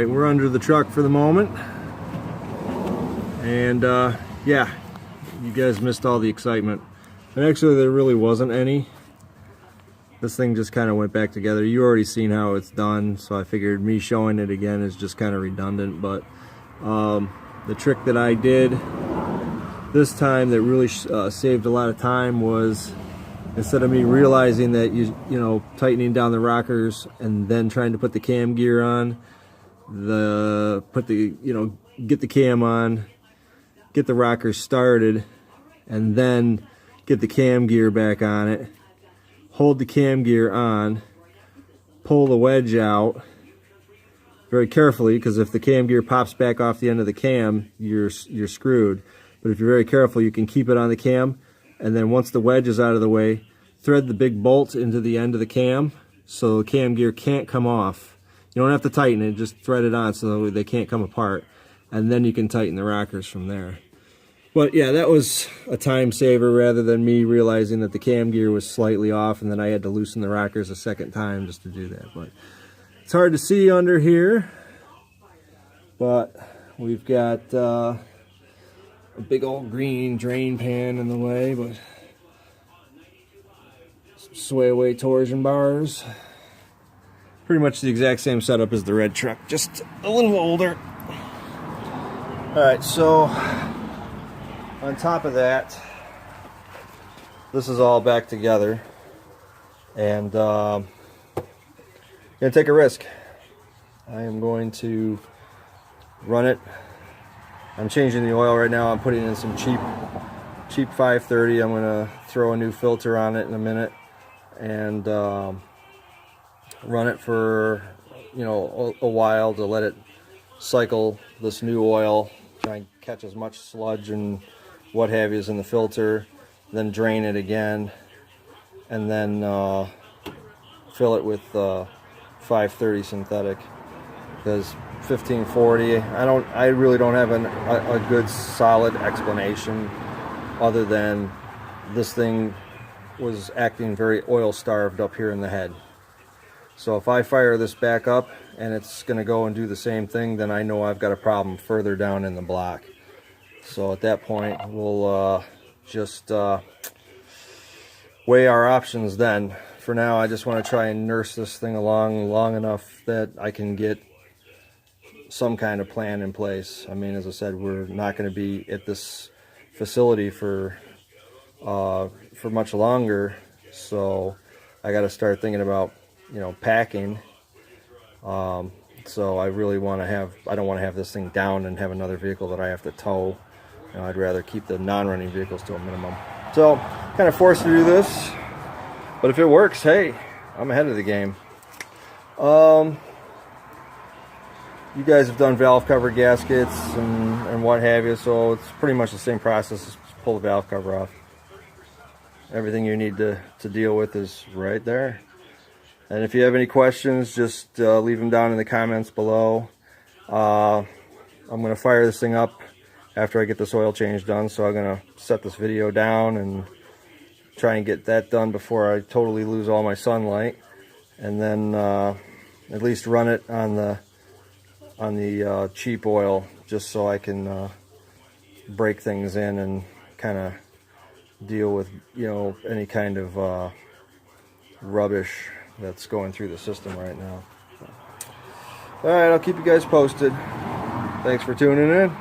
Alright, we're under the truck for the moment. And yeah, you guys missed all the excitement. And actually there really wasn't any. This thing just kind of went back together. You already seen how it's done, so I figured me showing it again is just kind of redundant. But the trick that I did this time that really saved a lot of time was, instead of me realizing that you know, tightening down the rockers and then trying to put the cam gear on, get the cam on, get the rockers started, and then get the cam gear back on it, hold the cam gear on, pull the wedge out very carefully, because if the cam gear pops back off the end of the cam, you're screwed. But if you're very careful, you can keep it on the cam, and then once the wedge is out of the way, thread the big bolt into the end of the cam so the cam gear can't come off. You don't have to tighten it, just thread it on so they can't come apart, and then you can tighten the rockers from there. But yeah, that was a time saver rather than me realizing that the cam gear was slightly off and then I had to loosen the rockers a second time just to do that. But it's hard to see under here, but we've got a big old green drain pan in the way, but some sway away torsion bars. Pretty much the exact same setup as the red truck, just a little older. Alright, so on top of that, this is all back together, and gonna take a risk. I am going to run it. I'm changing the oil right now. I'm putting in some cheap 530. I'm gonna throw a new filter on it in a minute, and run it for, you know, a while to let it cycle this new oil, try and catch as much sludge and what have you is in the filter, then drain it again, and then fill it with 530 synthetic, because 1540, I really don't have a good solid explanation other than this thing was acting very oil starved up here in the head. So if I fire this back up and it's going to go and do the same thing, then I know I've got a problem further down in the block. So at that point, we'll just weigh our options then. For now, I just want to try and nurse this thing along long enough that I can get some kind of plan in place. I mean, as I said, we're not going to be at this facility for much longer, so I got to start thinking about, you know, packing. So I really want to have, I don't want to have this thing down and have another vehicle that I have to tow. You know, I'd rather keep the non-running vehicles to a minimum. So kind of forced to do this, but if it works, hey, I'm ahead of the game. You guys have done valve cover gaskets and what have you, so it's pretty much the same process. Just pull the valve cover off. Everything you need to deal with is right there. And if you have any questions, just leave them down in the comments below. I'm going to fire this thing up after I get this oil change done, so I'm going to set this video down and try and get that done before I totally lose all my sunlight, and then at least run it on the cheap oil, just so I can break things in and kind of deal with, you know, any kind of rubbish that's going through the system right now. Alright, I'll keep you guys posted. Thanks for tuning in.